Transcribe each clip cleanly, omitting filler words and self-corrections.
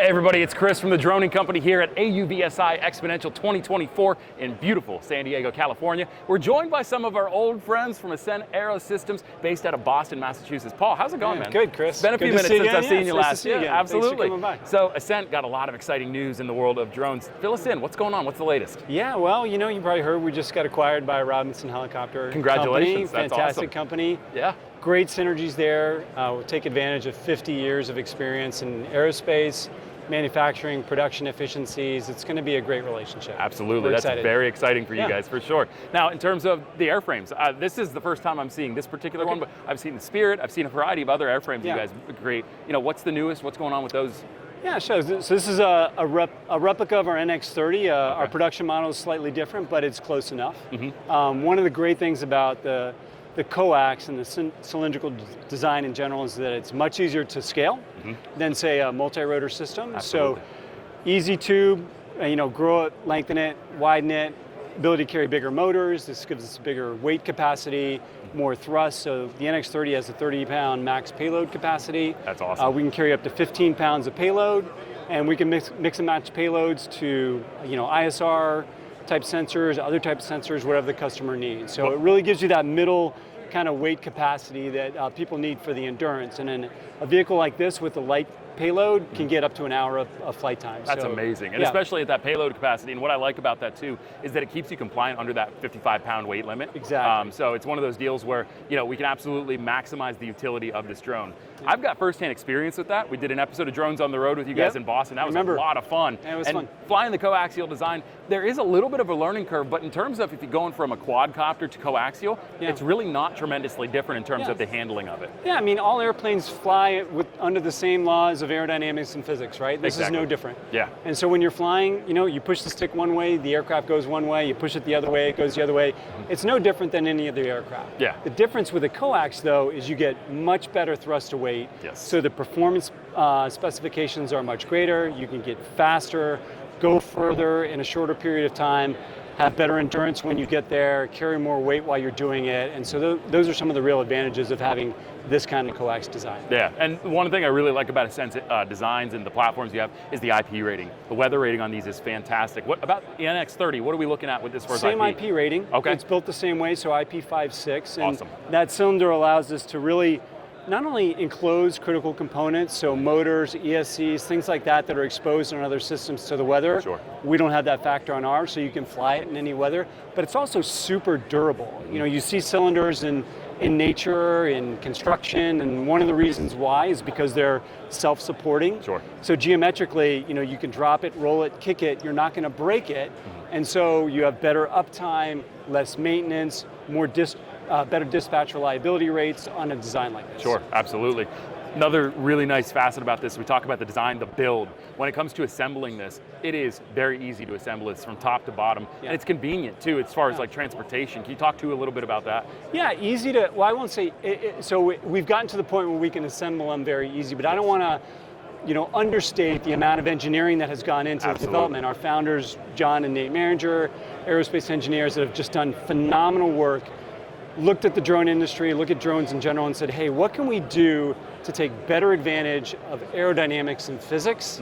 Hey everybody, it's Chris from the Droning Company here at AUVSI Xponential 2024 in beautiful San Diego, California. We're joined by some of our old friends from Ascent Aerosystems based out of Boston, Massachusetts. Paul, how's it going, man? Good, Chris. It's been a few minutes since I've seen you last. Yeah, absolutely. Thanks for coming by. So Ascent got a lot of exciting news in the world of drones. Fill us in, what's going on? What's the latest? Yeah, well, you probably heard we just got acquired by Robinson Helicopter. Congratulations, company. that's Fantastic awesome. company. Yeah. Great synergies there. We'll take advantage of 50 years of experience in aerospace, manufacturing, production efficiencies. It's going to be a great relationship. Absolutely, that's very exciting for you guys, for sure. Now, in terms of the airframes, this is the first time I'm seeing this particular one, but I've seen the Spirit, I've seen a variety of other airframes you guys create. What's the newest, what's going on with those? Yeah, sure. So this is a replica of our NX30. Our production model is slightly different, but it's close enough. One of the great things about the coax and the cylindrical design in general is that it's much easier to scale than, say, a multi-rotor system. Absolutely. So easy tube, grow it, lengthen it, widen it, ability to carry bigger motors. This gives us bigger weight capacity, more thrust. So the NX30 has a 30-pound max payload capacity. That's awesome. We can carry up to 15 pounds of payload, and we can mix and match payloads to ISR type sensors, other type of sensors, whatever the customer needs. So it really gives you that middle kind of weight capacity that people need for the endurance. And then a vehicle like this with a light payload can get up to an hour of flight time. That's amazing, and especially at that payload capacity. And what I like about that too is that it keeps you compliant under that 55-pound weight limit. Exactly. So it's one of those deals where we can absolutely maximize the utility of this drone. I've got firsthand experience with that. We did an episode of Drones on the Road with you guys in Boston. That was a lot of fun. Yeah, it was fun. Flying the coaxial design, there is a little bit of a learning curve, but in terms of if you're going from a quadcopter to coaxial, it's really not tremendously different in terms of the handling of it. Yeah, I mean, all airplanes fly under the same laws of aerodynamics and physics, right? This is no different. Yeah. And so when you're flying, you push the stick one way, the aircraft goes one way, you push it the other way, it goes the other way. It's no different than any other aircraft. Yeah. The difference with a coax, though, is you get much better thrust to weight. Yes. So the performance specifications are much greater, you can get faster, go further in a shorter period of time, have better endurance when you get there, carry more weight while you're doing it, and so those are some of the real advantages of having this kind of coax design. Yeah, and one thing I really like about Ascent designs and the platforms you have is the IP rating. The weather rating on these is fantastic. What about the NX30? What are we looking at with this for Same IP rating. Okay. It's built the same way, so IP56, and awesome. That cylinder allows us to really not only enclose critical components, so motors, ESCs, things like that are exposed on other systems to the weather. Sure. We don't have that factor on ours, so you can fly it in any weather, but it's also super durable. You see cylinders in nature, in construction, and one of the reasons why is because they're self-supporting. Sure. So geometrically, you can drop it, roll it, kick it, you're not going to break it, and so you have better uptime, less maintenance, better dispatch reliability rates on a design like this. Sure, absolutely. Another really nice facet about this, we talk about the design, the build. When it comes to assembling this, it is very easy to assemble this from top to bottom, and it's convenient too as far as like transportation. Can you talk to a little bit about that? Yeah, easy to, well, I won't say, so we've gotten to the point where we can assemble them very easy, but I don't want to understate the amount of engineering that has gone into the development. Our founders, John and Nate Maringer, aerospace engineers that have just done phenomenal work, looked at the drone industry, looked at drones in general and said, hey, what can we do to take better advantage of aerodynamics and physics,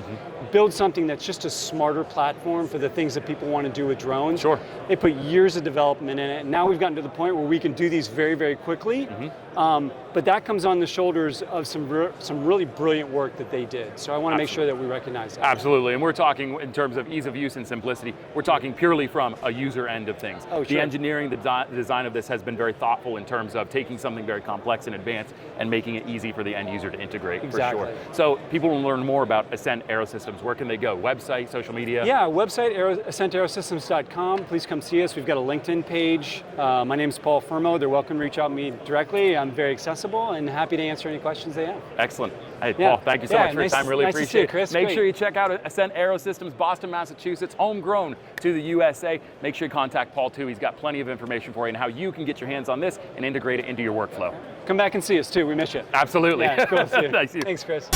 build something that's just a smarter platform for the things that people want to do with drones. Sure. They put years of development in it, and now we've gotten to the point where we can do these very, very quickly, but that comes on the shoulders of some really brilliant work that they did. So I want to make sure that we recognize that. Absolutely, and we're talking in terms of ease of use and simplicity, we're talking purely from a user end of things. The engineering, the design of this has been very thoughtful in terms of taking something very complex and advanced and making it easy for the end user to integrate, for sure. So people will learn more about Ascent Aerosystems. Where can they go? Website, social media? Yeah, website, ascentaerosystems.com. Please come see us. We've got a LinkedIn page. My name's Paul Fermo. They're welcome to reach out to me directly. I'm very accessible and happy to answer any questions they have. Excellent. Hey, Paul, thank you so much for your time. Really appreciate it. Chris. Make sure you check out Ascent Aerosystems, Boston, Massachusetts, homegrown to the USA. Make sure you contact Paul too. He's got plenty of information for you and how you can get your hands on this and integrate it into your workflow. Come back and see us too. We miss you. Absolutely. Yeah, cool. See you. Nice. Thanks, Chris.